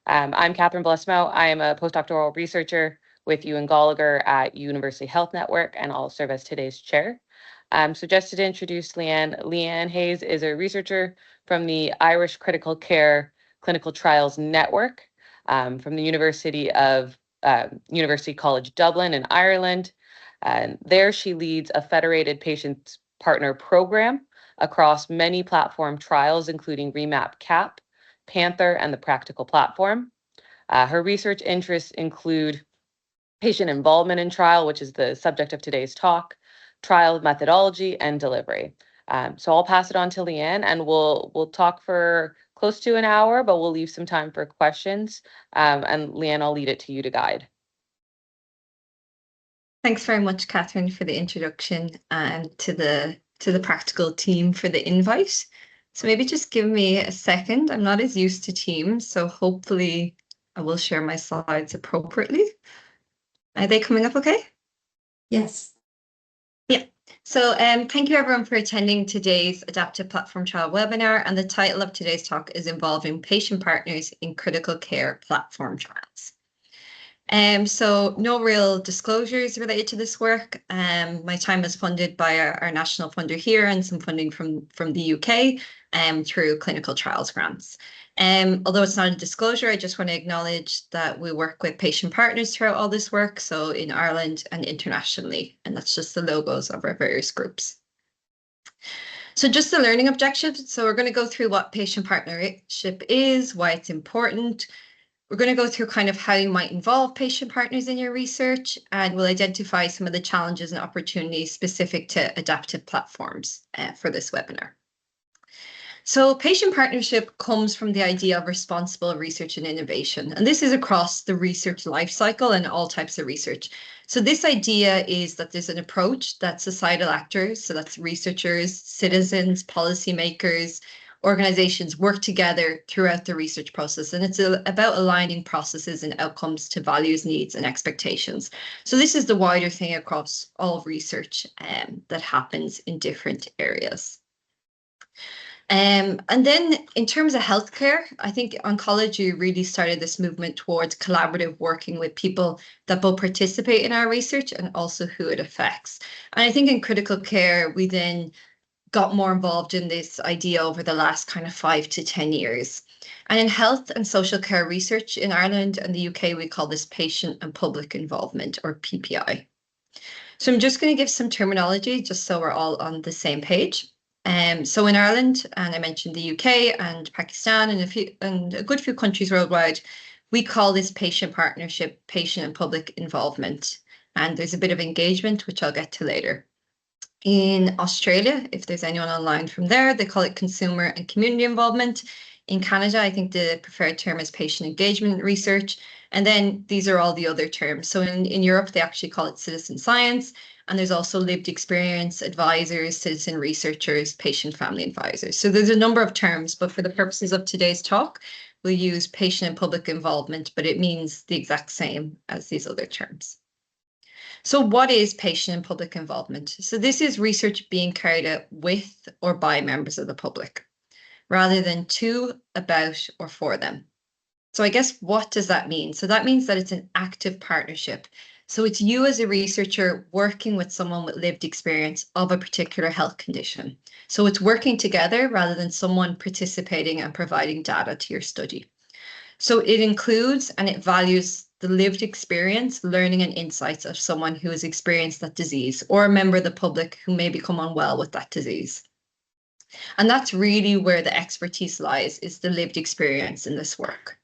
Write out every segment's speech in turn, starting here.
I'm Catherine Blesmo. I am a postdoctoral researcher with Ewan Gallagher at University Health Network, and I'll serve as today's chair. So just to introduce Leanne, Leanne Hayes is a researcher from the Irish Critical Care Clinical Trials Network from the University College Dublin in Ireland. And there she leads a federated patient partner program across many platform trials, including REMAP CAP, Panther, and the Practical Platform. Her research interests include patient involvement in trial, which is the subject of today's talk, trial methodology, and delivery. So I'll pass it on to Leanne, and we'll talk for close to an hour, but we'll leave some time for questions. And Leanne, I'll lead it to you to guide. Thanks very much, Catherine, for the introduction, and to the practical team for the invite. So maybe just give me a second. I'm not as used to Teams, so hopefully I will share my slides appropriately. Are they coming up okay? Yes. Yeah. So thank you everyone for attending today's Adaptive Platform Trial webinar, and the title of today's talk is Involving Patient Partners in Critical Care Platform Trials. So no real disclosures related to this work. My time is funded by our national funder here and some funding from the UK through clinical trials grants. Although it's not a disclosure, I just want to acknowledge that we work with patient partners throughout all this work, so in Ireland and internationally, and that's just the logos of our various groups. So just the learning objectives. So we're going to go through what patient partnership is, why it's important. We're going to go through kind of how you might involve patient partners in your research, and we'll identify some of the challenges and opportunities specific to adaptive platforms for this webinar. So patient partnership comes from the idea of responsible research and innovation, and this is across the research lifecycle and all types of research. So this idea is that there's an approach that societal actors, so that's researchers, citizens, policymakers, organizations work together throughout the research process, and it's about aligning processes and outcomes to values, needs, and expectations. So this is the wider thing across all research that happens in different areas. And then in terms of healthcare, I think oncology really started this movement towards collaborative working with people that both participate in our research and also who it affects. And I think in critical care, we then got more involved in this idea over the last kind of 5 to 10 years. And in health and social care research in Ireland and the UK, we call this patient and public involvement, or PPI. So I'm just going to give some terminology just so we're all on the same page. So in Ireland, and I mentioned the UK and Pakistan and a good few countries worldwide, we call this patient partnership, patient and public involvement. And there's a bit of engagement, which I'll get to later. In Australia, if there's anyone online from there, they call it consumer and community involvement. In Canada, I think the preferred term is patient engagement research. And then these are all the other terms. So in Europe, they actually call it citizen science. And there's also lived experience advisors, citizen researchers, patient family advisors. So there's a number of terms, but for the purposes of today's talk, we'll use patient and public involvement, but it means the exact same as these other terms. So what is patient and public involvement? So this is research being carried out with or by members of the public, rather than to, about, or for them. So I guess what does that mean? So that means that it's an active partnership. So it's you as a researcher working with someone with lived experience of a particular health condition. So it's working together rather than someone participating and providing data to your study. So it includes and it values the lived experience, learning, and insights of someone who has experienced that disease, or a member of the public who may become unwell with that disease. And that's really where the expertise lies, is the lived experience in this work.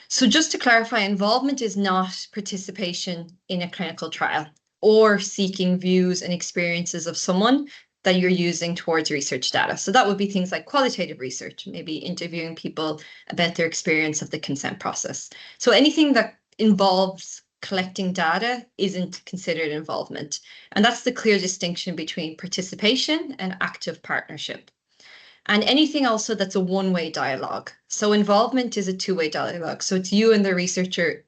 So just to clarify, involvement is not participation in a clinical trial or seeking views and experiences of someone that you're using towards research data. So that would be things like qualitative research, maybe interviewing people about their experience of the consent process. So anything that involves collecting data isn't considered involvement. And that's the clear distinction between participation and active partnership. And anything also that's a one-way dialogue. So involvement is a two-way dialogue. So it's you and the researcher,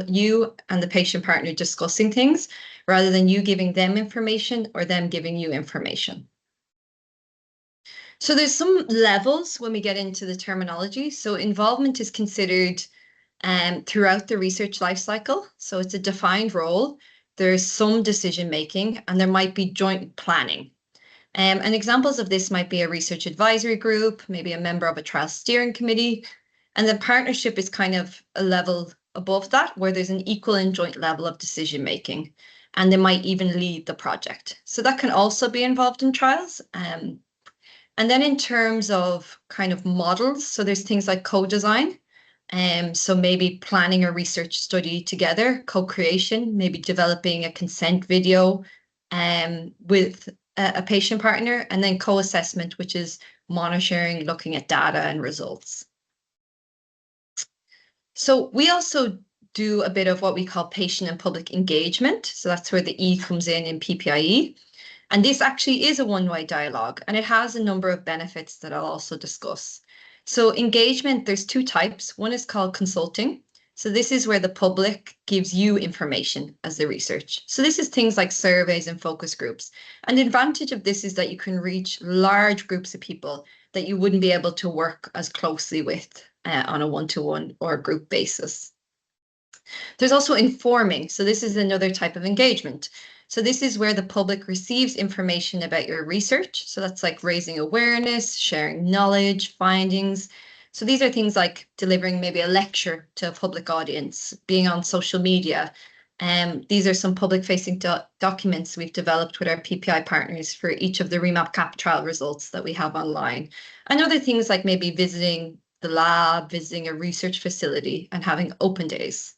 you and the patient partner discussing things, rather than you giving them information or them giving you information. So there's some levels when we get into the terminology. So involvement is considered throughout the research life cycle. So it's a defined role. There's some decision making, and there might be joint planning. And examples of this might be a research advisory group, maybe a member of a trial steering committee. And the partnership is kind of a level above that, where there's an equal and joint level of decision making. And they might even lead the project. So that can also be involved in trials. And then in terms of kind of models, so there's things like co-design. So maybe planning a research study together, co-creation, maybe developing a consent video with a patient partner, and then co-assessment, which is monitoring, looking at data and results. So we also do a bit of what we call patient and public engagement. So that's where the E comes in PPIE. And this actually is a one-way dialogue, and it has a number of benefits that I'll also discuss. So engagement, there's two types. One is called consulting. So this is where the public gives you information as the research. So this is things like surveys and focus groups. And the advantage of this is that you can reach large groups of people that you wouldn't be able to work as closely with on a one-to-one or group basis. There's also informing. So this is another type of engagement. So this is where the public receives information about your research. So that's like raising awareness, sharing knowledge, findings. So these are things like delivering maybe a lecture to a public audience, being on social media. These are some public-facing documents we've developed with our PPI partners for each of the REMAP-CAP trial results that we have online. And other things like maybe visiting the lab, visiting a research facility, and having open days.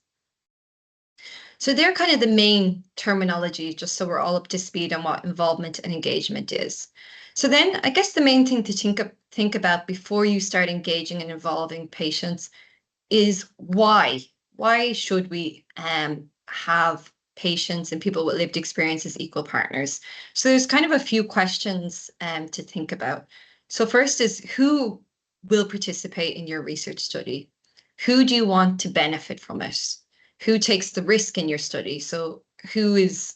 So they're kind of the main terminology, just so we're all up to speed on what involvement and engagement is. So then I guess the main thing to think about before you start engaging and involving patients is why? Why should we have patients and people with lived experience as equal partners? So there's kind of a few questions to think about. So first is, who will participate in your research study? Who do you want to benefit from it? Who takes the risk in your study? So who is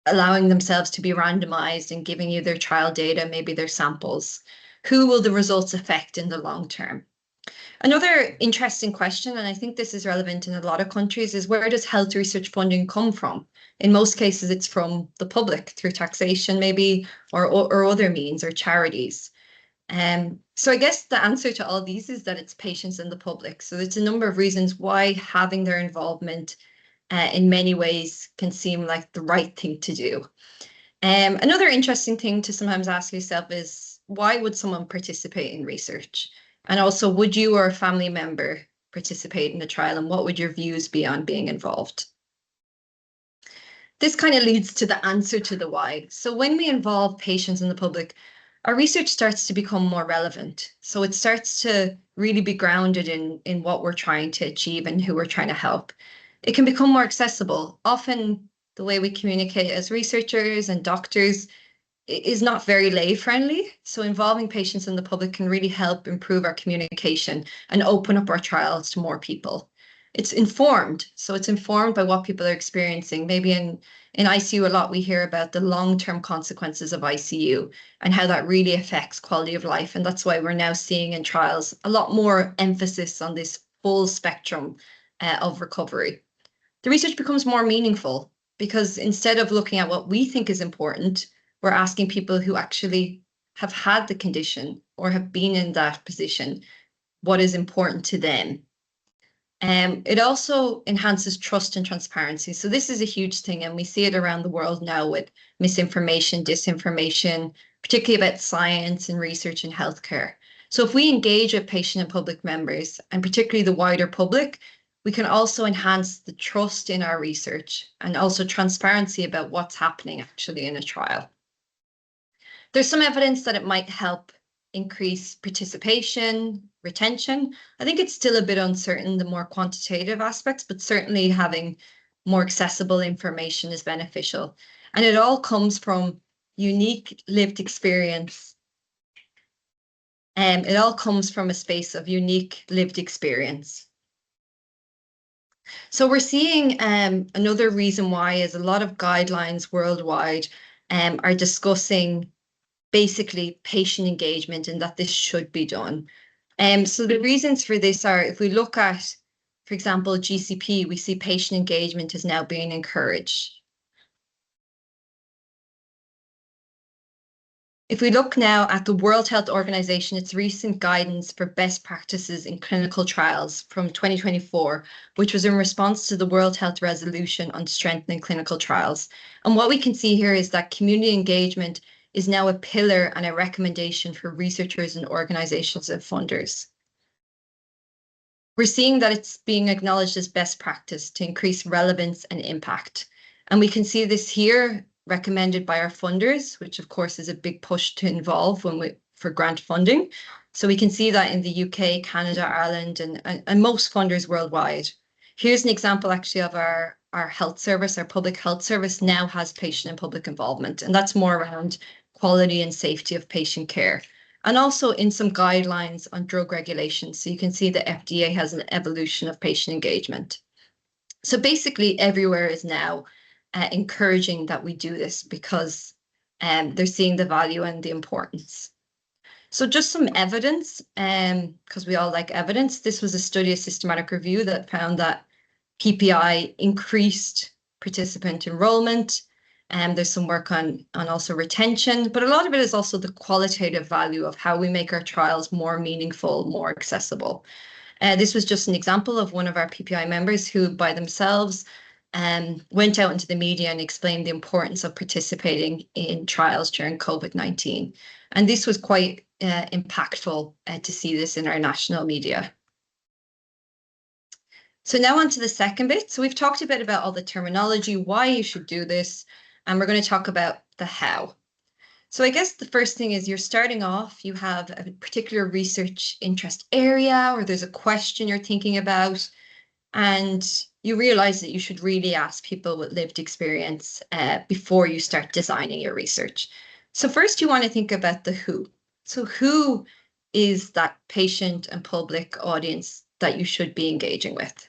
allowing themselves to be randomized and giving you their trial data, maybe their samples? Who will the results affect in the long term? Another interesting question, and I think this is relevant in a lot of countries, is where does health research funding come from? In most cases, it's from the public through taxation, maybe, or other means, or charities. So I guess the answer to all these is that it's patients and the public. So there's a number of reasons why having their involvement in many ways can seem like the right thing to do. Another interesting thing to sometimes ask yourself is, why would someone participate in research? And also, would you or a family member participate in the trial, and what would your views be on being involved? This kind of leads to the answer to the why. So when we involve patients and the public, our research starts to become more relevant. So it starts to really be grounded in what we're trying to achieve and who we're trying to help. It can become more accessible. Often the way we communicate as researchers and doctors is not very lay friendly. So involving patients and the public can really help improve our communication and open up our trials to more people. It's informed. So it's informed by what people are experiencing. Maybe in ICU, a lot we hear about the long-term consequences of ICU and how that really affects quality of life. And that's why we're now seeing in trials a lot more emphasis on this full spectrum of recovery. The research becomes more meaningful because instead of looking at what we think is important, we're asking people who actually have had the condition or have been in that position what is important to them. It also enhances trust and transparency. So this is a huge thing, and we see it around the world now with misinformation, disinformation, particularly about science and research in healthcare. So if we engage with patient and public members, and particularly the wider public, we can also enhance the trust in our research and also transparency about what's happening actually in a trial. There's some evidence that it might help increase participation, retention. I think it's still a bit uncertain, the more quantitative aspects, but certainly having more accessible information is beneficial. And it all comes from unique lived experience. It all comes from a space of unique lived experience. So we're seeing another reason why is a lot of guidelines worldwide are discussing basically patient engagement and that this should be done. So the reasons for this are, if we look at, for example, GCP, we see patient engagement is now being encouraged. If we look now at the World Health Organization, its recent guidance for best practices in clinical trials from 2024, which was in response to the World Health Resolution on strengthening clinical trials. And what we can see here is that community engagement is now a pillar and a recommendation for researchers and organizations and funders. We're seeing that it's being acknowledged as best practice to increase relevance and impact. And we can see this here recommended by our funders, which of course is a big push to involve for grant funding. So we can see that in the UK, Canada, Ireland, and most funders worldwide. Here's an example actually of our health service, our public health service now has patient and public involvement, and that's more around quality and safety of patient care. And also in some guidelines on drug regulation. So you can see the FDA has an evolution of patient engagement. So basically everywhere is now encouraging that we do this because they're seeing the value and the importance. So just some evidence, because we all like evidence. This was a study, a systematic review that found that PPI increased participant enrollment. There's some work on also retention, but a lot of it is also the qualitative value of how we make our trials more meaningful, more accessible. This was just an example of one of our PPI members who by themselves went out into the media and explained the importance of participating in trials during COVID-19. And this was quite impactful to see this in our national media. So now on to the second bit. So we've talked a bit about all the terminology, why you should do this, and we're going to talk about the how. So I guess the first thing is you're starting off, you have a particular research interest area, or there's a question you're thinking about, and you realize that you should really ask people with lived experience before you start designing your research. So first you want to think about the who. So who is that patient and public audience that you should be engaging with?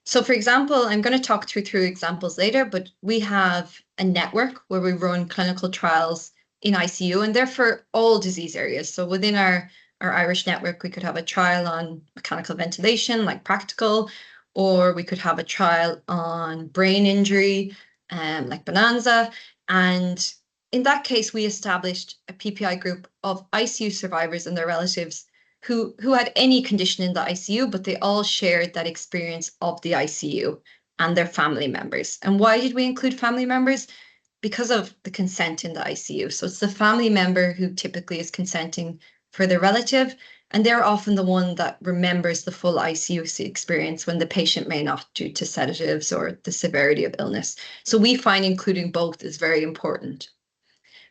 So for example, I'm going to talk through examples later, but we have a network where we run clinical trials in ICU, and they're for all disease areas. So within our Irish network, we could have a trial on mechanical ventilation, like practical, or we could have a trial on brain injury, like Bonanza. And in that case, we established a PPI group of ICU survivors and their relatives who had any condition in the ICU, but they all shared that experience of the ICU and their family members. And why did we include family members? Because of the consent in the ICU. So it's the family member who typically is consenting for their relative, and they're often the one that remembers the full ICU experience when the patient may not, due to sedatives or the severity of illness. So we find including both is very important.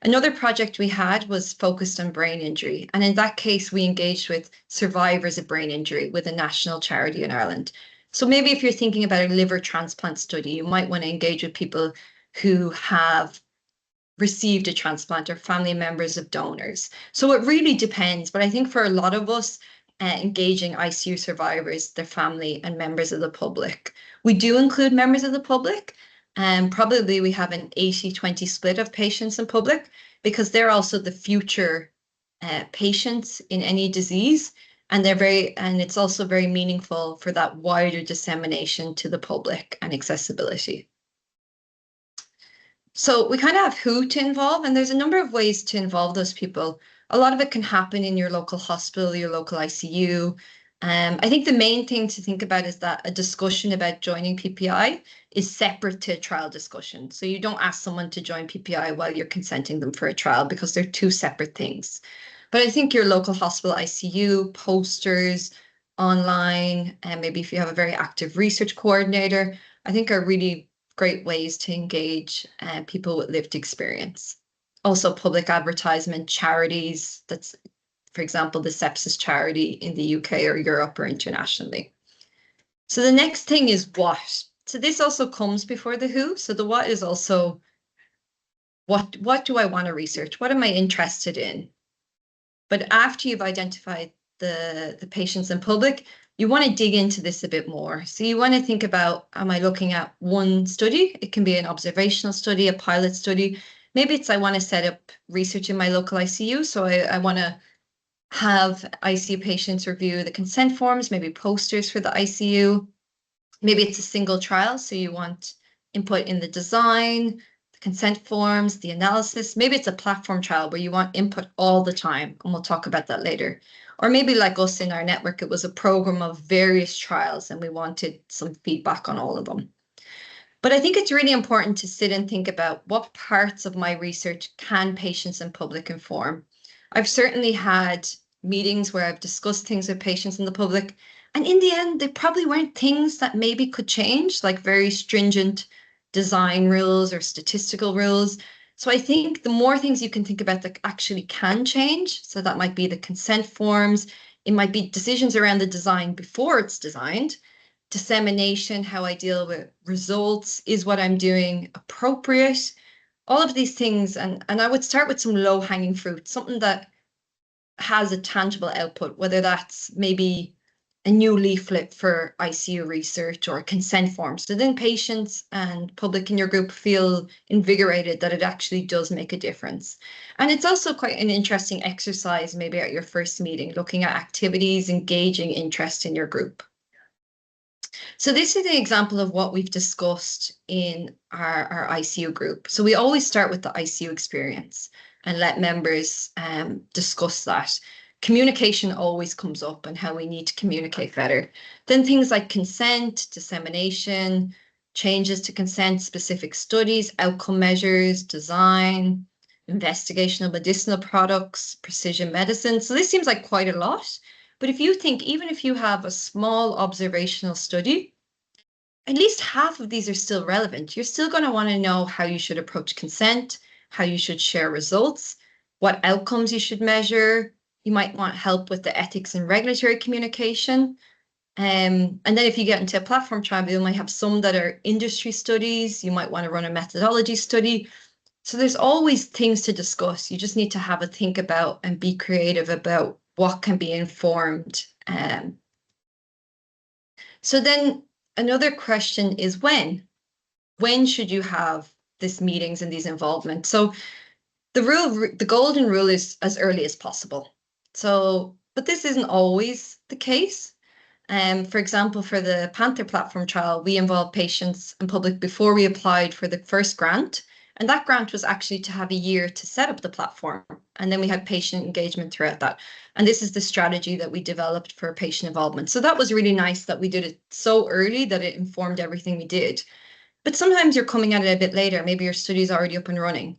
Another project we had was focused on brain injury. And in that case, we engaged with survivors of brain injury with a national charity in Ireland. So maybe if you're thinking about a liver transplant study, you might want to engage with people who have received a transplant or family members of donors. So it really depends. But I think for a lot of us, engaging ICU survivors, their family and members of the public. We do include members of the public, and probably we have an 80-20 split of patients and public because they're also the future patients in any disease, and it's also very meaningful for that wider dissemination to the public and accessibility. So we kind of have who to involve, and there's a number of ways to involve those people. A lot of it can happen in your local hospital, your local ICU. I think the main thing to think about is that a discussion about joining PPI is separate to a trial discussion. So you don't ask someone to join PPI while you're consenting them for a trial because they're two separate things. But I think your local hospital ICU, posters, online, and maybe if you have a very active research coordinator, I think are really great ways to engage people with lived experience. Also public advertisement, charities, that's for example, the sepsis charity in the UK or Europe or internationally. So the next thing is what. So this also comes before the who. So the what is also what do I want to research? What am I interested in? But after you've identified the patients and public, you want to dig into this a bit more. So you want to think about, am I looking at one study? It can be an observational study, a pilot study. Maybe it's I want to set up research in my local ICU. So I want to have ICU patients review the consent forms, maybe posters for the ICU. Maybe it's a single trial, so you want input in the design, the consent forms, the analysis. Maybe it's a platform trial where you want input all the time, and we'll talk about that later. Or maybe like us in our network, it was a program of various trials and we wanted some feedback on all of them. But I think it's really important to sit and think about what parts of my research can patients and public inform. I've certainly had meetings where I've discussed things with patients and the public, and in the end, they probably weren't things that maybe could change, like very stringent design rules or statistical rules. So I think the more things you can think about that actually can change, so that might be the consent forms, it might be decisions around the design before it's designed, dissemination, how I deal with results, is what I'm doing appropriate? All of these things, and I would start with some low-hanging fruit, something that has a tangible output, whether that's maybe a new leaflet for ICU research or a consent form. So then patients and public in your group feel invigorated that it actually does make a difference. And it's also quite an interesting exercise, maybe at your first meeting, looking at activities, engaging interest in your group. So this is an example of what we've discussed in our ICU group. So we always start with the ICU experience and let members discuss that. Communication always comes up and how we need to communicate better. Then things like consent, dissemination, changes to consent, specific studies, outcome measures, design, investigation of medicinal products, precision medicine. So this seems like quite a lot. But if you think, even if you have a small observational study, at least half of these are still relevant. You're still going to want to know how you should approach consent, how you should share results, what outcomes you should measure. You might want help with the ethics and regulatory communication. And then if you get into a platform trial, you might have some that are industry studies. You might want to run a methodology study. So there's always things to discuss. You just need to have a think about and be creative about what can be informed. So then another question is when? When should you have these meetings and these involvement? So the golden rule is as early as possible. So, but this isn't always the case. For example, for the Panther platform trial, we involved patients and public before we applied for the first grant. And that grant was actually to have a year to set up the platform. And then we had patient engagement throughout that. And this is the strategy that we developed for patient involvement. So that was really nice that we did it so early that it informed everything we did. But sometimes you're coming at it a bit later. Maybe your study is already up and running.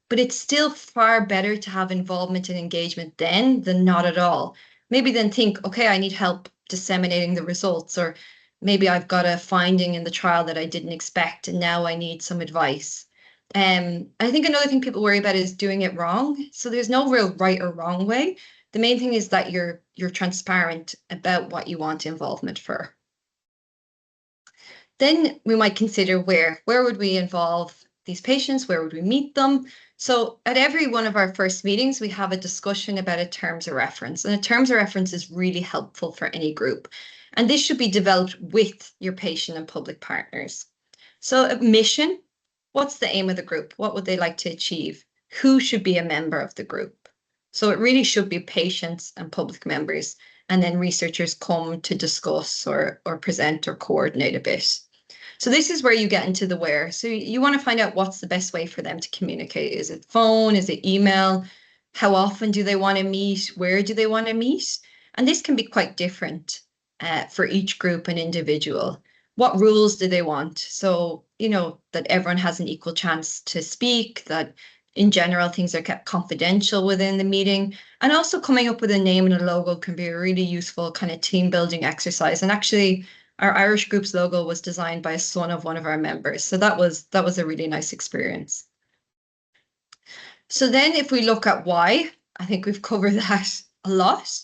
But it's still far better to have involvement and engagement then than not at all. Maybe then think, okay, I need help disseminating the results, or maybe I've got a finding in the trial that I didn't expect, and now I need some advice. I think another thing people worry about is doing it wrong. So there's no real right or wrong way. The main thing is that you're transparent about what you want involvement for. Then we might consider where would we involve these patients? Where would we meet them? So at every one of our first meetings, we have a discussion about a terms of reference. And a terms of reference is really helpful for any group. And this should be developed with your patient and public partners. So a mission, what's the aim of the group? What would they like to achieve? Who should be a member of the group? So it really should be patients and public members. And then researchers come to discuss or present or coordinate a bit. So this is where you get into the where. So you want to find out what's the best way for them to communicate. Is it phone? Is it email? How often do they want to meet? Where do they want to meet? And this can be quite different for each group and individual. What rules do they want? So, that everyone has an equal chance to speak, that in general, things are kept confidential within the meeting. And also coming up with a name and a logo can be a really useful kind of team building exercise. And actually, our Irish group's logo was designed by a son of one of our members. So that was a really nice experience. So then if we look at why, I think we've covered that a lot.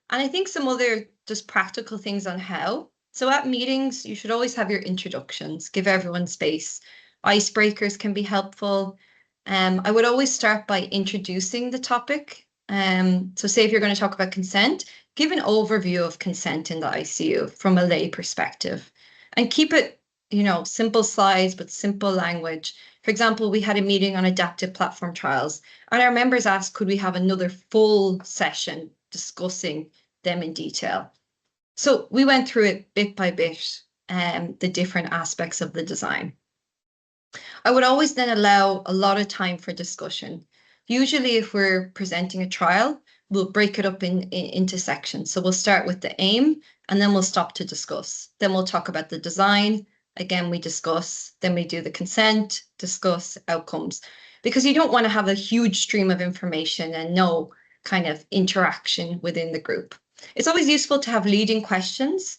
And I think some other just practical things on how. So at meetings, you should always have your introductions, give everyone space. Icebreakers can be helpful. I would always start by introducing the topic. So say if you're going to talk about consent, give an overview of consent in the ICU from a lay perspective and keep it, simple slides, but simple language. For example, we had a meeting on adaptive platform trials, and our members asked, could we have another full session discussing them in detail? So we went through it bit by bit, the different aspects of the design. I would always then allow a lot of time for discussion. Usually, if we're presenting a trial, we'll break it up into sections. So we'll start with the aim, and then we'll stop to discuss. Then we'll talk about the design. Again, we discuss. Then we do the consent, discuss outcomes. Because you don't want to have a huge stream of information and no kind of interaction within the group. It's always useful to have leading questions.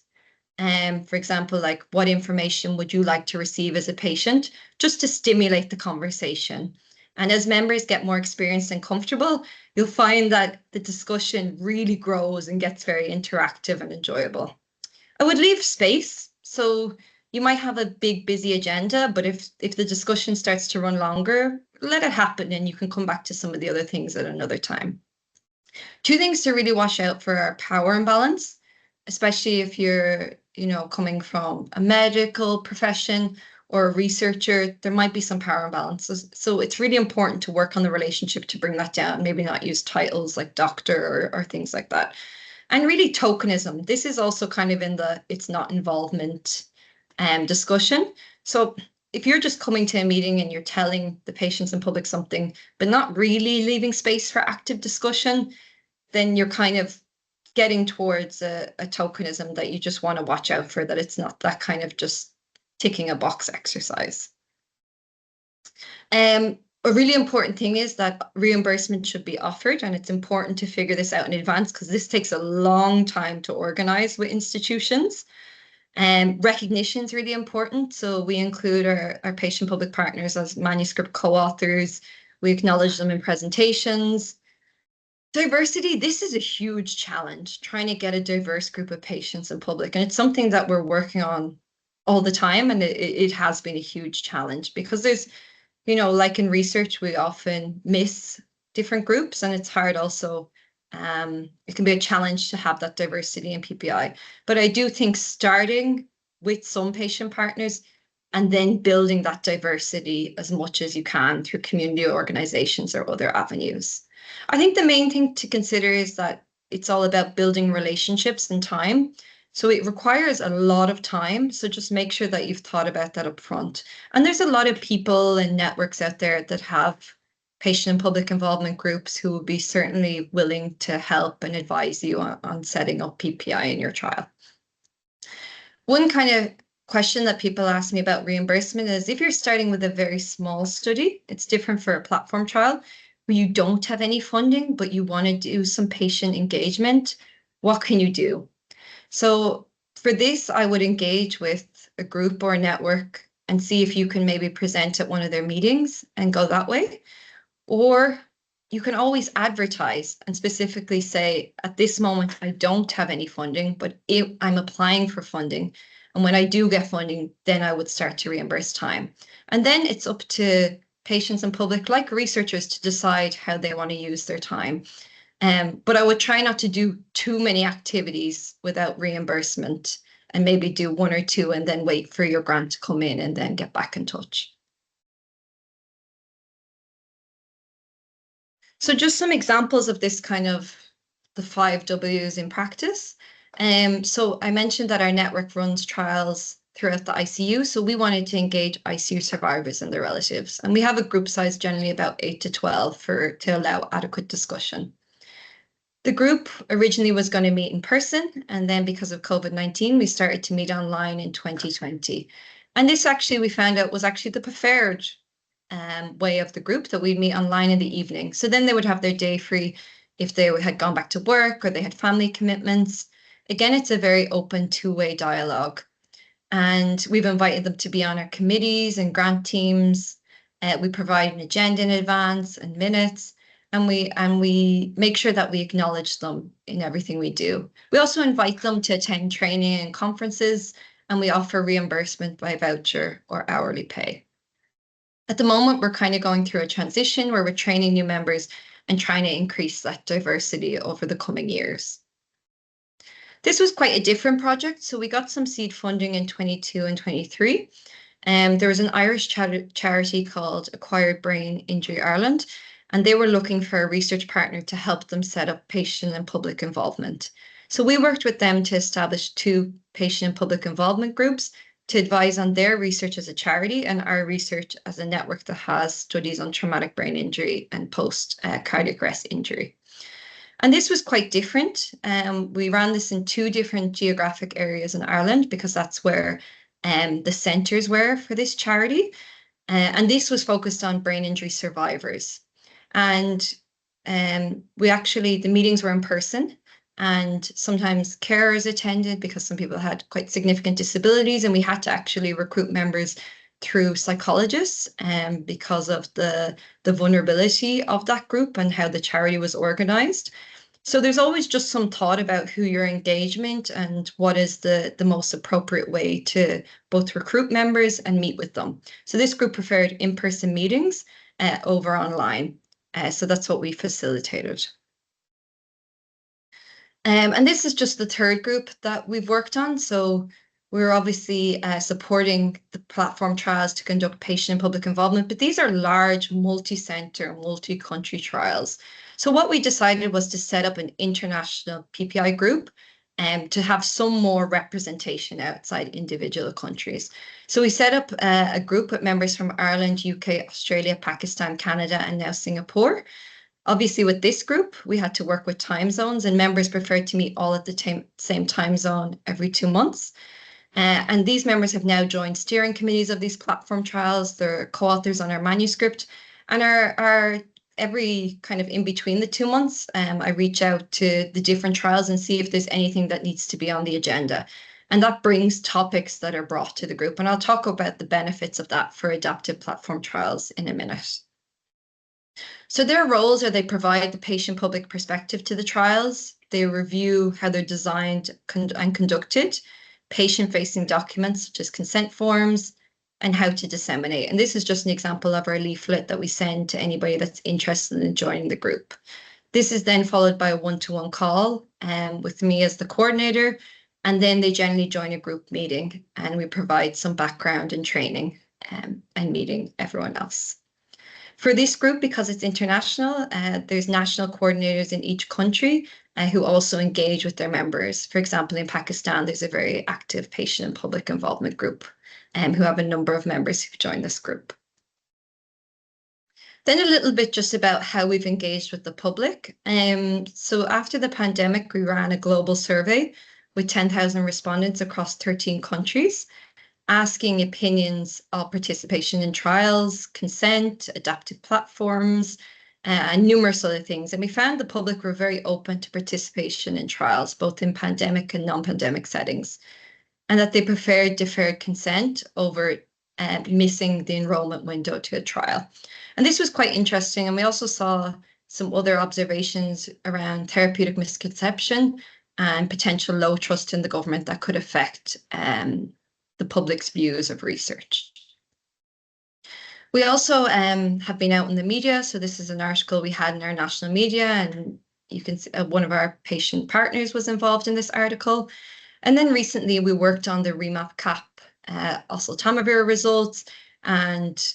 For example, like what information would you like to receive as a patient, just to stimulate the conversation. And as members get more experienced and comfortable, you'll find that the discussion really grows and gets very interactive and enjoyable. I would leave space. So you might have a big, busy agenda, but if the discussion starts to run longer, let it happen and you can come back to some of the other things at another time. Two things to really watch out for are power imbalance, especially if you're, coming from a medical profession or a researcher, there might be some power imbalances. So it's really important to work on the relationship to bring that down, maybe not use titles like doctor or things like that. And really tokenism. This is also kind of in the it's not involvement discussion. So if you're just coming to a meeting and you're telling the patients in public something, but not really leaving space for active discussion, then you're kind of getting towards a tokenism that you just want to watch out for, that it's not that kind of just ticking a box exercise. A really important thing is that reimbursement should be offered, and it's important to figure this out in advance because this takes a long time to organize with institutions. Recognition is really important. So we include our patient public partners as manuscript co-authors. We acknowledge them in presentations. Diversity, this is a huge challenge, trying to get a diverse group of patients in public. And it's something that we're working on all the time. And it has been a huge challenge because there's, like in research, we often miss different groups, and it's hard also. It can be a challenge to have that diversity in PPI. But I do think starting with some patient partners and then building that diversity as much as you can through community organizations or other avenues. I think the main thing to consider is that it's all about building relationships and time. So it requires a lot of time. So just make sure that you've thought about that up front. And there's a lot of people and networks out there that have patient and public involvement groups who will be certainly willing to help and advise you on setting up PPI in your trial. One kind of question that people ask me about reimbursement is if you're starting with a very small study, it's different for a platform trial where you don't have any funding, but you want to do some patient engagement, what can you do? So for this, I would engage with a group or a network and see if you can maybe present at one of their meetings and go that way. Or you can always advertise and specifically say, at this moment, I don't have any funding, but I'm applying for funding. And when I do get funding, then I would start to reimburse time. And then it's up to patients and public, like researchers, to decide how they want to use their time. But I would try not to do too many activities without reimbursement, and maybe do one or two and then wait for your grant to come in and then get back in touch. So just some examples of this kind of the 5 Ws in practice. So I mentioned that our network runs trials throughout the ICU. So we wanted to engage ICU survivors and their relatives. And we have a group size generally about 8 to 12 to allow adequate discussion. The group originally was going to meet in person, and then because of COVID-19, we started to meet online in 2020. And this actually, we found out, was actually the preferred way of the group, that we'd meet online in the evening. So then they would have their day free if they had gone back to work or they had family commitments. Again, it's a very open two-way dialogue. And we've invited them to be on our committees and grant teams. We provide an agenda in advance and minutes. And we make sure that we acknowledge them in everything we do. We also invite them to attend training and conferences, and we offer reimbursement by voucher or hourly pay. At the moment, we're kind of going through a transition where we're training new members and trying to increase that diversity over the coming years. This was quite a different project. So we got some seed funding in 22 and 23. There was an Irish charity called Acquired Brain Injury Ireland, and they were looking for a research partner to help them set up patient and public involvement. So we worked with them to establish two patient and public involvement groups to advise on their research as a charity and our research as a network that has studies on traumatic brain injury and post cardiac arrest injury. And this was quite different. We ran this in two different geographic areas in Ireland because that's where the centres were for this charity. And this was focused on brain injury survivors. And the meetings were in person, and sometimes carers attended because some people had quite significant disabilities, and we had to actually recruit members through psychologists because of the vulnerability of that group and how the charity was organized. So there's always just some thought about who your engagement and what is the most appropriate way to both recruit members and meet with them. So this group preferred in-person meetings over online. So that's what we facilitated. And this is just the third group that we've worked on. So we're obviously supporting the platform trials to conduct patient and public involvement, but these are large multi-center, multi-country trials. So what we decided was to set up an international PPI group to have some more representation outside individual countries. So we set up a group with members from Ireland, UK, Australia, Pakistan, Canada, and now Singapore. Obviously, with this group, we had to work with time zones, and members preferred to meet all at the same time zone every 2 months. And these members have now joined steering committees of these platform trials. They're co-authors on our manuscript, and are every kind of in between the 2 months, I reach out to the different trials and see if there's anything that needs to be on the agenda. And that brings topics that are brought to the group. And I'll talk about the benefits of that for adaptive platform trials in a minute. So their roles are they provide the patient-public perspective to the trials. They review how they're designed and conducted, patient-facing documents such as consent forms, and how to disseminate. And this is just an example of our leaflet that we send to anybody that's interested in joining the group. This is then followed by a one-to-one call with me as the coordinator, and then they generally join a group meeting, and we provide some background and training and meeting everyone else. For this group, because it's international, there's national coordinators in each country who also engage with their members. For example, in Pakistan, there's a very active patient and public involvement group who have a number of members who've joined this group. Then a little bit just about how we've engaged with the public. So after the pandemic, we ran a global survey with 10,000 respondents across 13 countries, asking opinions of participation in trials, consent, adaptive platforms, and numerous other things. And we found the public were very open to participation in trials, both in pandemic and non-pandemic settings, and that they preferred deferred consent over missing the enrollment window to a trial. And this was quite interesting. And we also saw some other observations around therapeutic misconception and potential low trust in the government that could affect the public's views of research. We also have been out in the media. So this is an article we had in our national media, and you can see one of our patient partners was involved in this article. And then recently we worked on the REMAP CAP oseltamivir results, and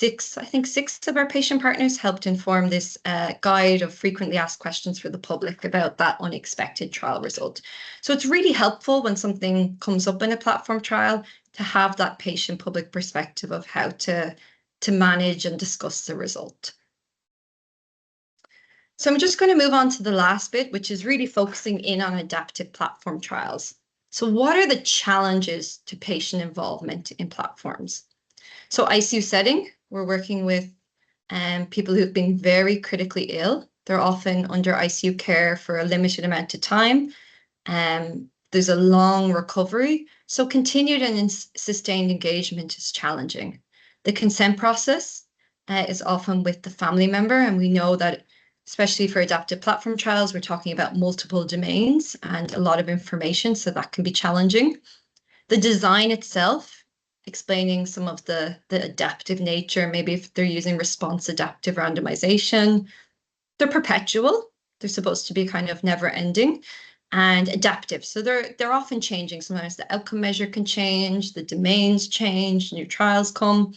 I think six of our patient partners helped inform this guide of frequently asked questions for the public about that unexpected trial result. So it's really helpful when something comes up in a platform trial to have that patient public perspective of how to manage and discuss the result. So I'm just going to move on to the last bit, which is really focusing in on adaptive platform trials. So what are the challenges to patient involvement in platforms? So ICU setting, we're working with people who've been very critically ill. They're often under ICU care for a limited amount of time. There's a long recovery. So continued and sustained engagement is challenging. The consent process is often with the family member. And we know that, especially for adaptive platform trials, we're talking about multiple domains and a lot of information. So that can be challenging. The design itself, explaining some of the adaptive nature, maybe if they're using response adaptive randomization. They're perpetual. They're supposed to be kind of never ending. and adaptive. So they're often changing. Sometimes the outcome measure can change, the domains change, new trials come,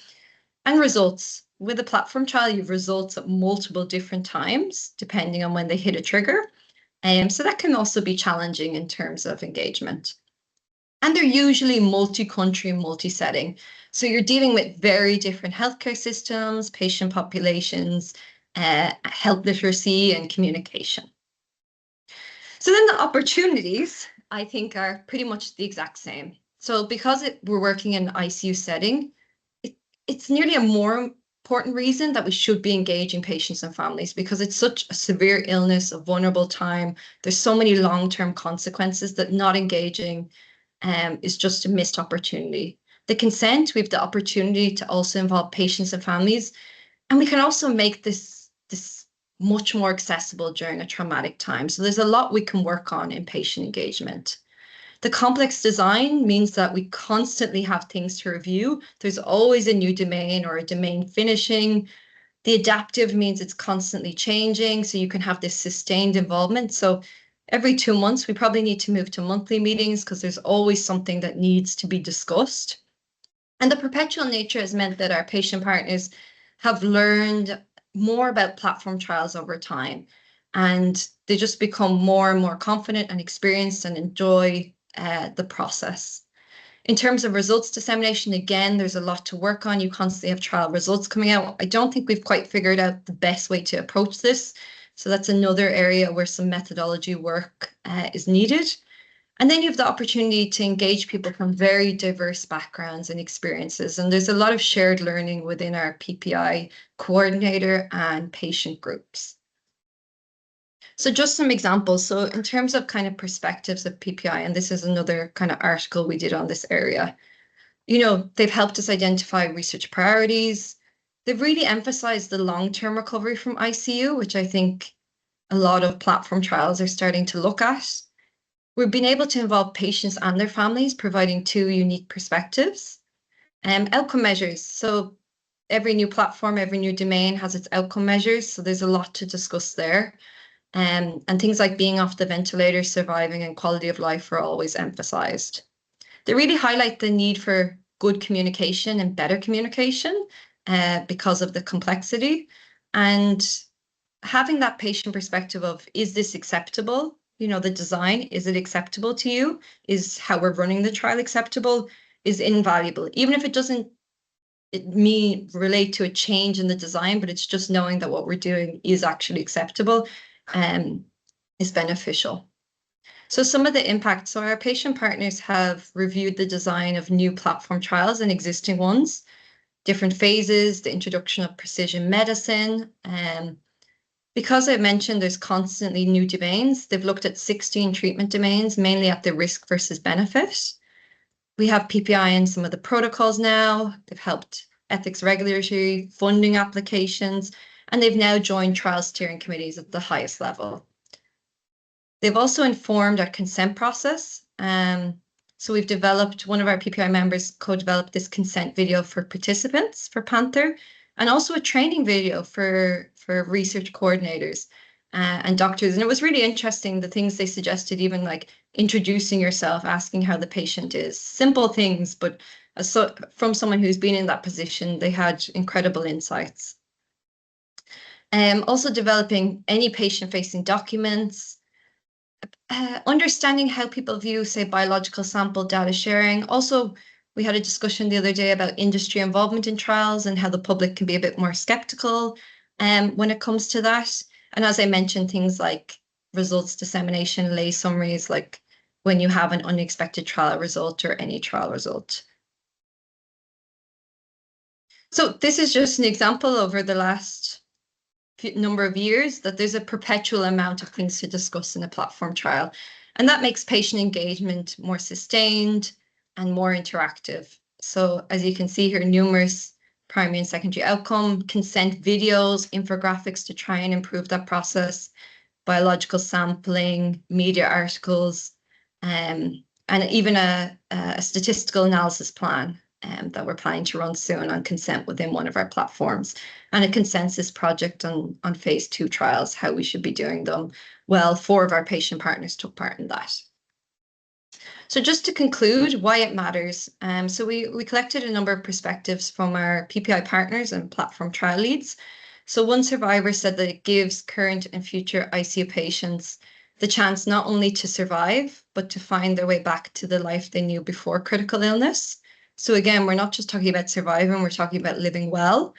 and results. With a platform trial, you have results at multiple different times, depending on when they hit a trigger. So that can also be challenging in terms of engagement. And they're usually multi-country, multi-setting. So you're dealing with very different healthcare systems, patient populations, health literacy, and communication. So then the opportunities, I think, are pretty much the exact same. So because we're working in an ICU setting, it's nearly a more important reason that we should be engaging patients and families, because it's such a severe illness, a vulnerable time. There's so many long-term consequences that not engaging is just a missed opportunity. The consent, we have the opportunity to also involve patients and families, and we can also make this much more accessible during a traumatic time. So there's a lot we can work on in patient engagement. The complex design means that we constantly have things to review. There's always a new domain or a domain finishing. The adaptive means it's constantly changing, so you can have this sustained involvement. So every 2 months, we probably need to move to monthly meetings because there's always something that needs to be discussed. And the perpetual nature has meant that our patient partners have learned more about platform trials over time, and they just become more and more confident and experienced and enjoy the process. In terms of results dissemination, again, there's a lot to work on. You constantly have trial results coming out. I don't think we've quite figured out the best way to approach this. So that's another area where some methodology work is needed. And then you have the opportunity to engage people from very diverse backgrounds and experiences. And there's a lot of shared learning within our PPI coordinator and patient groups. So just some examples. So in terms of kind of perspectives of PPI, and this is another kind of article we did on this area, they've helped us identify research priorities. They've really emphasized the long-term recovery from ICU, which I think a lot of platform trials are starting to look at. We've been able to involve patients and their families, providing two unique perspectives. Outcome measures. So every new platform, every new domain has its outcome measures. So there's a lot to discuss there. And things like being off the ventilator, surviving, and quality of life are always emphasized. They really highlight the need for good communication and better communication because of the complexity. And having that patient perspective of, is this acceptable? The design, is it acceptable to you? Is how we're running the trial acceptable? Is invaluable, even if it doesn't relate to a change in the design, but it's just knowing that what we're doing is actually acceptable is beneficial. So some of the impacts. So our patient partners have reviewed the design of new platform trials and existing ones, different phases, the introduction of precision medicine. Because I mentioned there's constantly new domains, they've looked at 16 treatment domains, mainly at the risk versus benefit. We have PPI in some of the protocols now. They've helped ethics regulatory, funding applications, and they've now joined trial steering committees at the highest level. They've also informed our consent process. So we've developed, one of our PPI members co-developed this consent video for participants for Panther, and also a training video for research coordinators and doctors. And it was really interesting, the things they suggested, even like introducing yourself, asking how the patient is. Simple things, but from someone who's been in that position, they had incredible insights. Also developing any patient-facing documents, understanding how people view, say, biological sample data sharing. Also, we had a discussion the other day about industry involvement in trials and how the public can be a bit more skeptical when it comes to that. And as I mentioned, things like results dissemination, lay summaries, like when you have an unexpected trial result or any trial result. So this is just an example over the last number of years that there's a perpetual amount of things to discuss in a platform trial. And that makes patient engagement more sustained and more interactive. So as you can see here, numerous primary and secondary outcome, consent videos, infographics to try and improve that process, biological sampling, media articles, and even a statistical analysis plan that we're planning to run soon on consent within one of our platforms, and a consensus project on phase 2 trials, how we should be doing them. Well, 4 of our patient partners took part in that. So just to conclude, why it matters. So we collected a number of perspectives from our PPI partners and platform trial leads. So one survivor said that it gives current and future ICU patients the chance not only to survive, but to find their way back to the life they knew before critical illness. So again, we're not just talking about surviving, we're talking about living well,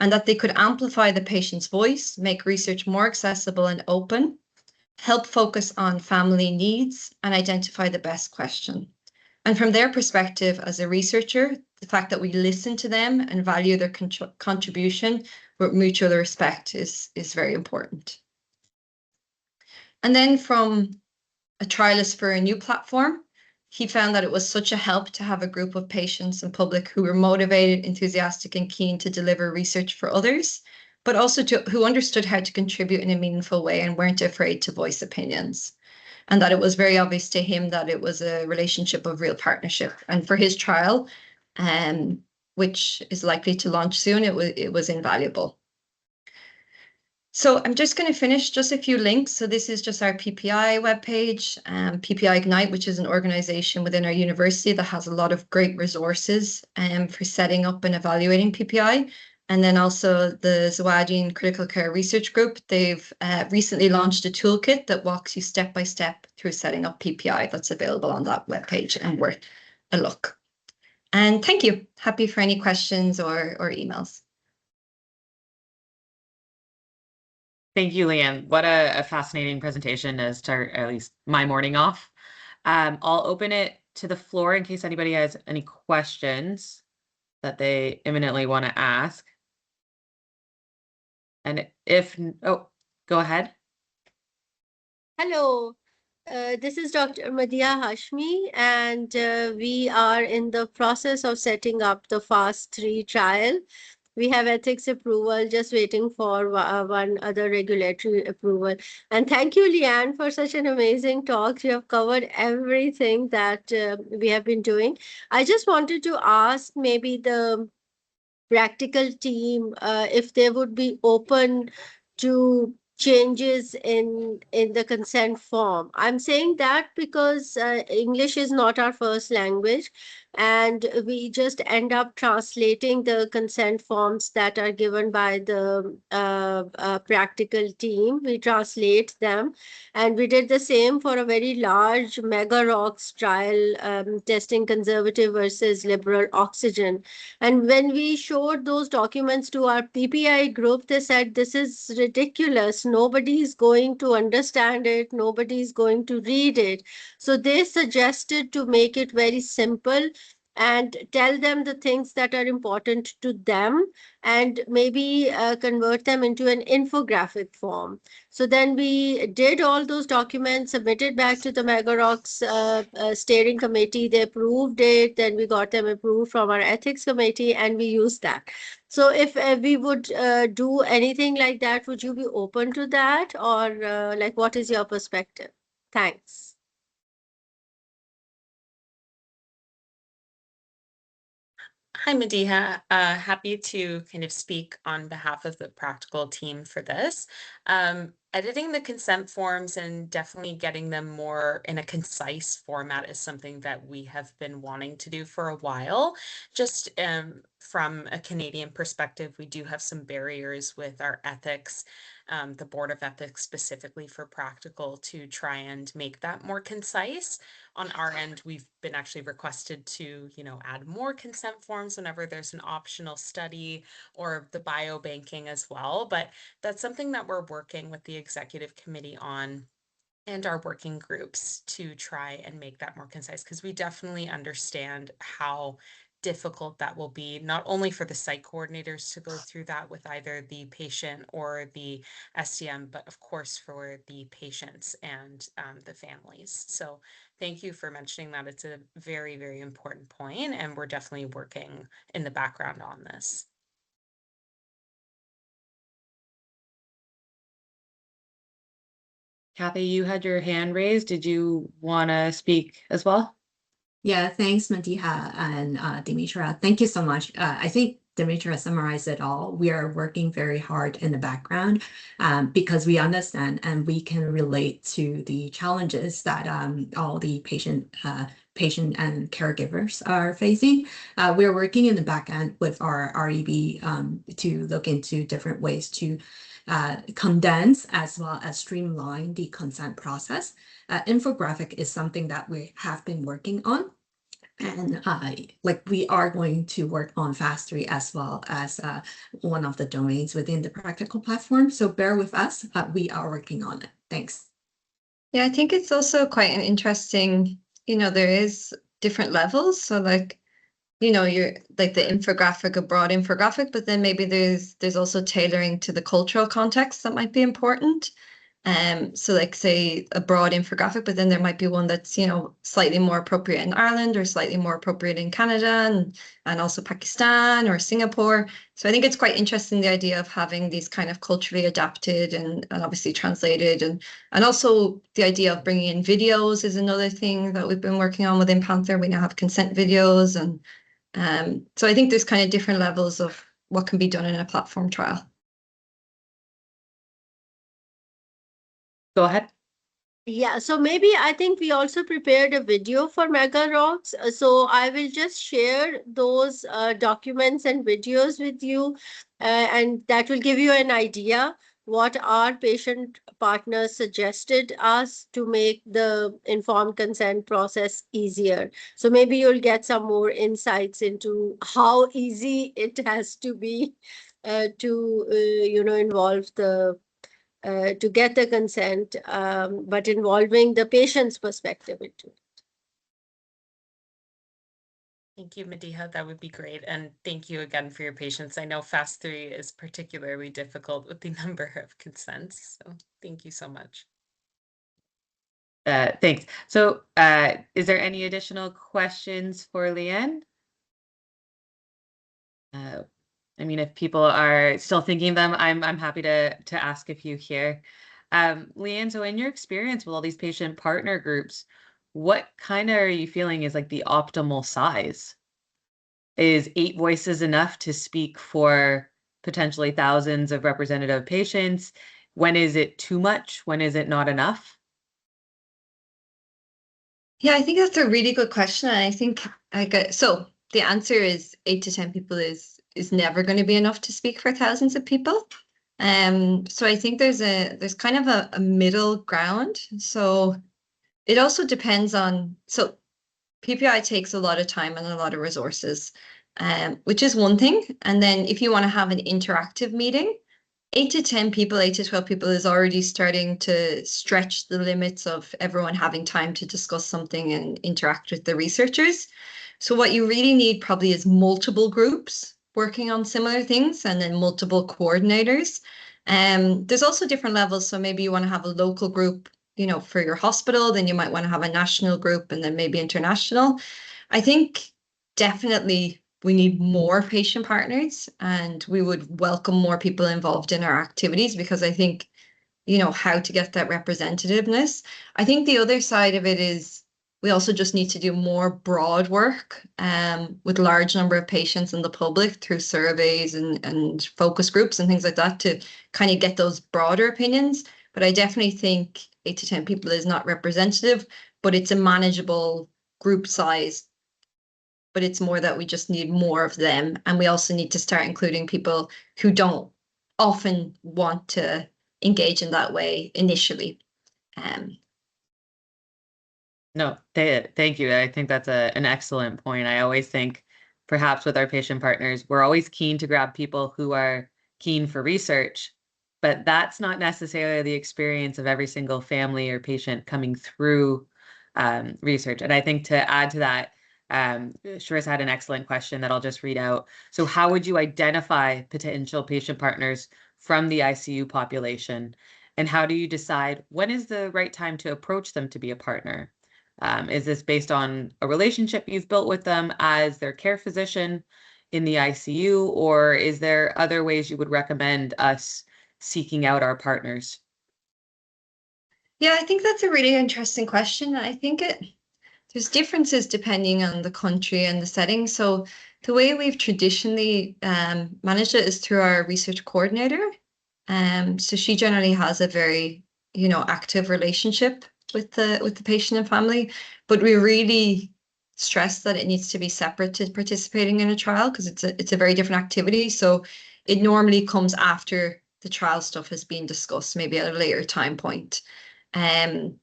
and that they could amplify the patient's voice, make research more accessible and open, help focus on family needs, and identify the best question. And from their perspective as a researcher, the fact that we listen to them and value their contribution with mutual respect is very important. And then from a trialist for a new platform, he found that it was such a help to have a group of patients and public who were motivated, enthusiastic, and keen to deliver research for others, but also who understood how to contribute in a meaningful way and weren't afraid to voice opinions. And that it was very obvious to him that it was a relationship of real partnership. And for his trial, which is likely to launch soon, it was invaluable. So I'm just going to finish just a few links. So this is just our PPI webpage, PPI Ignite, which is an organization within our university that has a lot of great resources for setting up and evaluating PPI. And then also the Zawadian Critical Care Research Group, they've recently launched a toolkit that walks you step by step through setting up PPI. That's available on that webpage and worth a look. And thank you. Happy for any questions or emails. Thank you, Leanne. What a fascinating presentation to start at least my morning off. I'll open it to the floor in case anybody has any questions that they imminently want to ask. And oh, go ahead. Hello, this is Dr. Madia Hashmi, and we are in the process of setting up the FAST-3 trial. We have ethics approval, just waiting for one other regulatory approval. And thank you, Leanne, for such an amazing talk. You have covered everything that we have been doing. I just wanted to ask maybe the practical team if they would be open to changes in the consent form. I'm saying that because English is not our first language, and we just end up translating the consent forms that are given by the practical team. We translate them, and we did the same for a very large mega rocks trial testing conservative versus liberal oxygen. And when we showed those documents to our PPI group, they said, this is ridiculous. Nobody is going to understand it. Nobody is going to read it. So they suggested to make it very simple and tell them the things that are important to them, and maybe convert them into an infographic form. So then we did all those documents, submitted back to the Megarox steering committee. They approved it. Then we got them approved from our ethics committee, and we used that. So if we would do anything like that, would you be open to that? Or like, what is your perspective? Thanks. Hi, Madiha. Happy to kind of speak on behalf of the practical team for this. Editing the consent forms and definitely getting them more in a concise format is something that we have been wanting to do for a while. Just from a Canadian perspective, we do have some barriers with our ethics, the Board of Ethics specifically for practical, to try and make that more concise. On our end, we've been actually requested to, add more consent forms whenever there's an optional study or the biobanking as well. But that's something that we're working with the executive committee on and our working groups to try and make that more concise, because we definitely understand how difficult that will be, not only for the site coordinators to go through that with either the patient or the SDM, but of course for the patients and the families. So thank you for mentioning that. It's a very, very important point, and we're definitely working in the background on this. Kathy, you had your hand raised. Did you want to speak as well? Yeah, thanks, Madiha and Dimitra. Thank you so much. I think Dimitra summarized it all. We are working very hard in the background because we understand and we can relate to the challenges that all the patient and caregivers are facing. We're working in the back end with our REB to look into different ways to condense as well as streamline the consent process. Infographic is something that we have been working on. And like we are going to work on Fast3 as well as one of the domains within the practical platform. So bear with us, we are working on it. Thanks. Yeah, I think it's also quite an interesting, there is different levels. So like, you're like the infographic, a broad infographic, but then maybe there's also tailoring to the cultural context that might be important. So like say a broad infographic, but then there might be one that's, slightly more appropriate in Ireland or slightly more appropriate in Canada and also Pakistan or Singapore. So I think it's quite interesting, the idea of having these kind of culturally adapted and obviously translated and also the idea of bringing in videos is another thing that we've been working on within Panther. We now have consent videos and so I think there's kind of different levels of what can be done in a platform trial. Go ahead. Yeah, so maybe I think we also prepared a video for Mega Rocks. So I will just share those documents and videos with you, and that will give you an idea what our patient partners suggested us to make the informed consent process easier. So maybe you'll get some more insights into how easy it has to be to involve the to get the consent, but involving the patient's perspective into it. Thank you, Madiha. That would be great. And thank you again for your patience. I know Fast3 is particularly difficult with the number of consents. So thank you so much. Thanks. So is there any additional questions for Leanne? I mean, if people are still thinking of them, I'm happy to ask a few here. Leanne, so in your experience with all these patient partner groups, what kind of are you feeling is like the optimal size? Is 8 voices enough to speak for potentially thousands of representative patients? When is it too much? When is it not enough? Yeah, I think that's a really good question. And I think so the answer is 8 to 10 people is never going to be enough to speak for thousands of people. So I think there's kind of a middle ground. So it also depends on, so PPI takes a lot of time and a lot of resources, which is one thing. And then if you want to have an interactive meeting, 8 to 10 people, 8 to 12 people is already starting to stretch the limits of everyone having time to discuss something and interact with the researchers. So what you really need probably is multiple groups working on similar things and then multiple coordinators. There's also different levels. So maybe you want to have a local group, for your hospital, then you might want to have a national group and then maybe international. I think definitely we need more patient partners and we would welcome more people involved in our activities because I think, how to get that representativeness. I think the other side of it is we also just need to do more broad work with large number of patients and the public through surveys and focus groups and things like that to kind of get those broader opinions. But I definitely think 8 to 10 people is not representative, but it's a manageable group size. But it's more that we just need more of them. And we also need to start including people who don't often want to engage in that way initially. No, thank you. I think that's an excellent point. I always think perhaps with our patient partners, we're always keen to grab people who are keen for research, but that's not necessarily the experience of every single family or patient coming through research. And I think to add to that, Sharice had an excellent question that I'll just read out. So how would you identify potential patient partners from the ICU population? And how do you decide when is the right time to approach them to be a partner? Is this based on a relationship you've built with them as their care physician in the ICU, or is there other ways you would recommend us seeking out our partners? Yeah, I think that's a really interesting question. I think There's differences depending on the country and the setting. So the way we've traditionally managed it is through our research coordinator. So she generally has a very, active relationship with the patient and family, but we really stress that it needs to be separate to participating in a trial because it's a very different activity. So it normally comes after the trial stuff has been discussed, maybe at a later time point. And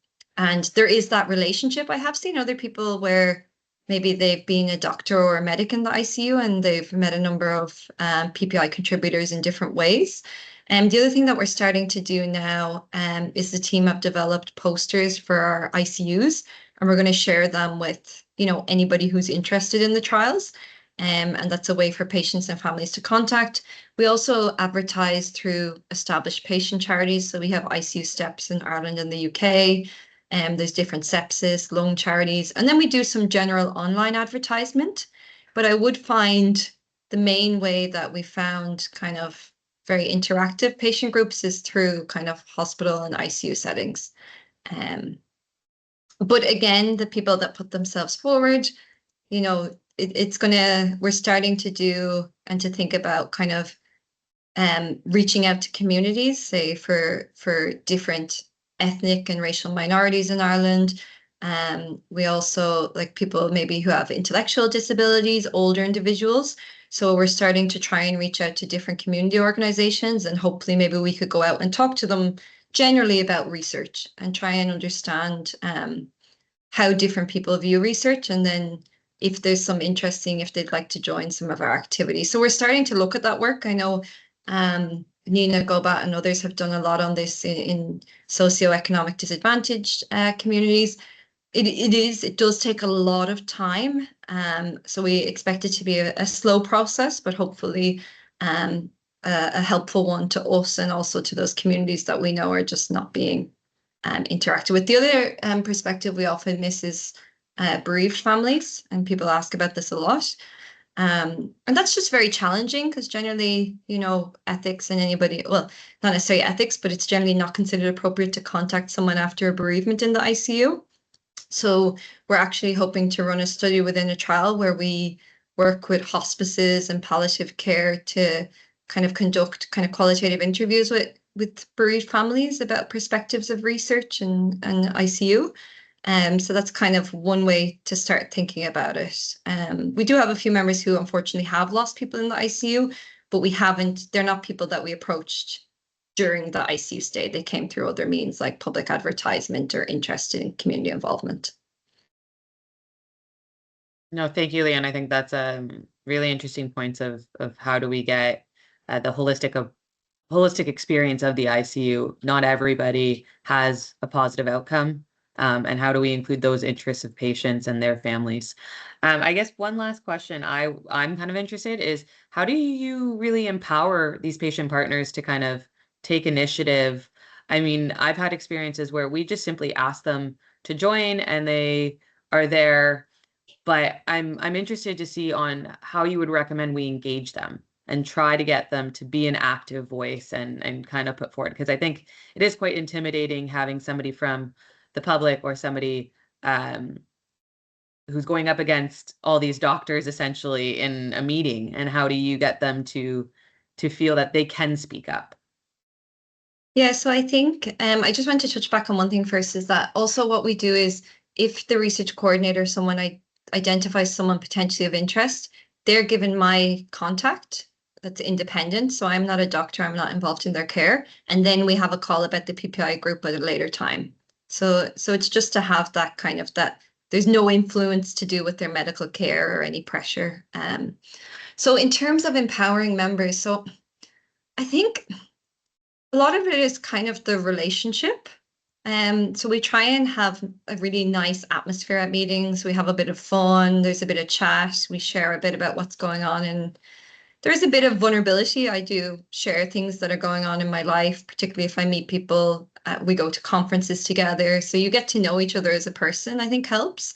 there is that relationship. I have seen other people where maybe they've been a doctor or a medic in the ICU and they've met a number of PPI contributors in different ways. And the other thing that we're starting to do now is the team have developed posters for our ICUs, and we're going to share them with anybody who's interested in the trials. And that's a way for patients and families to contact. We also advertise through established patient charities. So we have ICU Steps in Ireland and the UK. There's different sepsis, lung charities, and then we do some general online advertisement. But I would find the main way that we found kind of very interactive patient groups is through kind of hospital and ICU settings. But again, the people that put themselves forward, we're starting to do and to think about kind of reaching out to communities, say for different ethnic and racial minorities in Ireland. We also like people maybe who have intellectual disabilities, older individuals. So we're starting to try and reach out to different community organizations, and hopefully maybe we could go out and talk to them generally about research and try and understand how different people view research, and then if there's some interesting, if they'd like to join some of our activities. So we're starting to look at that work. I know Nina Gobat and others have done a lot on this in socioeconomic disadvantaged communities. It does take a lot of time. So we expect it to be a slow process, but hopefully a helpful one to us and also to those communities that we know are just not being interacted with. The other perspective we often miss is bereaved families, and people ask about this a lot. And that's just very challenging because generally, ethics and anybody, well, not necessarily ethics, but it's generally not considered appropriate to contact someone after a bereavement in the ICU. So we're actually hoping to run a study within a trial where we work with hospices and palliative care to kind of conduct kind of qualitative interviews with bereaved families about perspectives of research and ICU. So that's kind of one way to start thinking about it. We do have a few members who unfortunately have lost people in the ICU, but they're not people that we approached during the ICU stay. They came through other means like public advertisement or interest in community involvement. No, thank you, Leanne. I think that's really interesting points of how do we get the holistic experience of the ICU. Not everybody has a positive outcome, and how do we include those interests of patients and their families? I guess one last question I'm kind of interested is how do you really empower these patient partners to kind of take initiative? I mean, I've had experiences where we just simply ask them to join and they are there, but I'm interested to see on how you would recommend we engage them and try to get them to be an active voice and kind of put forward, because I think it is quite intimidating having somebody from the public or somebody who's going up against all these doctors essentially in a meeting, and how do you get them to feel that they can speak up? Yeah, so I think I just want to touch back on one thing first, is that also what we do is if the research coordinator, someone identifies someone potentially of interest, they're given my contact that's independent. So I'm not a doctor, I'm not involved in their care. And then we have a call about the PPI group at a later time. So it's just to have that kind of that there's no influence to do with their medical care or any pressure. So in terms of empowering members, so I think a lot of it is kind of the relationship. So we try and have a really nice atmosphere at meetings. We have a bit of fun, there's a bit of chat, we share a bit about what's going on, and there's a bit of vulnerability. I do share things that are going on in my life, particularly if I meet people. We go to conferences together, so you get to know each other as a person, I think helps.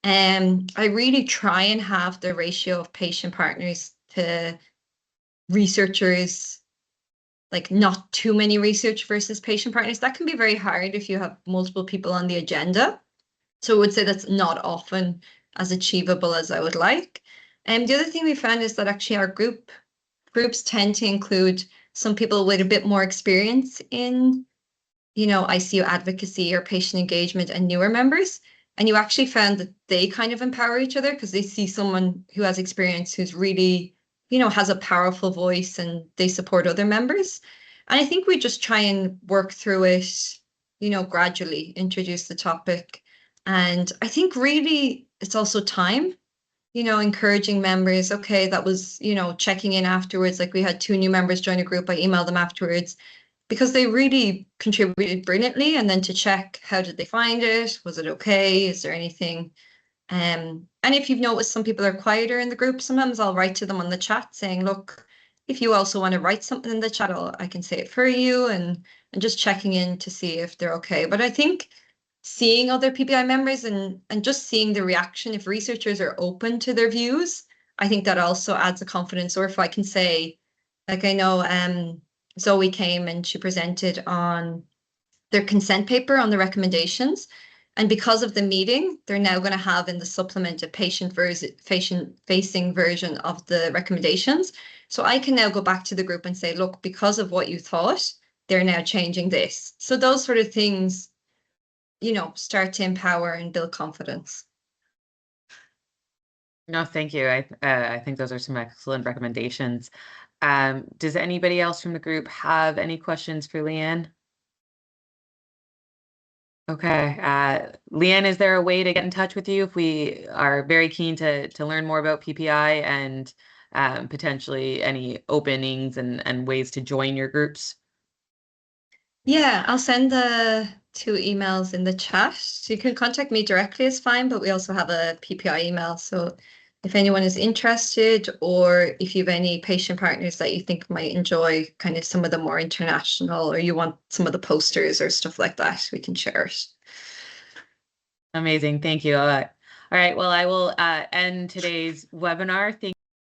I really try and have the ratio of patient partners to researchers, like not too many research versus patient partners. That can be very hard if you have multiple people on the agenda. So I would say that's not often as achievable as I would like. And the other thing we found is that actually our groups tend to include some people with a bit more experience in, ICU advocacy or patient engagement and newer members. And you actually found that they kind of empower each other because they see someone who has experience who's really, has a powerful voice and they support other members. And I think we just try and work through it, gradually introduce the topic. And I think really it's also time, encouraging members. Okay, that was, checking in afterwards. Like we had 2 new members join a group. I emailed them afterwards because they really contributed brilliantly. And then to check, how did they find it? Was it okay? Is there anything? And if you've noticed some people are quieter in the group, sometimes I'll write to them on the chat saying, look, if you also want to write something in the chat, I can say it for you, and just checking in to see if they're okay. But I think seeing other PPI members and just seeing the reaction, if researchers are open to their views, I think that also adds a confidence. Or if I can say, like I know Zoe came and she presented on their consent paper on the recommendations. And because of the meeting, they're now going to have in the supplement a patient-facing version of the recommendations. So I can now go back to the group and say, look, because of what you thought, they're now changing this. So those sort of things, start to empower and build confidence. No, thank you. I think those are some excellent recommendations. Does anybody else from the group have any questions for Leanne? Okay. Leanne, is there a way to get in touch with you if we are very keen to learn more about PPI and potentially any openings and ways to join your groups? Yeah, I'll send the 2 emails in the chat. You can contact me directly, is fine, but we also have a PPI email. So if anyone is interested, or if you have any patient partners that you think might enjoy kind of some of the more international, or you want some of the posters or stuff like that, we can share it. Amazing. Thank you. All right. Well, I will end today's webinar. Thank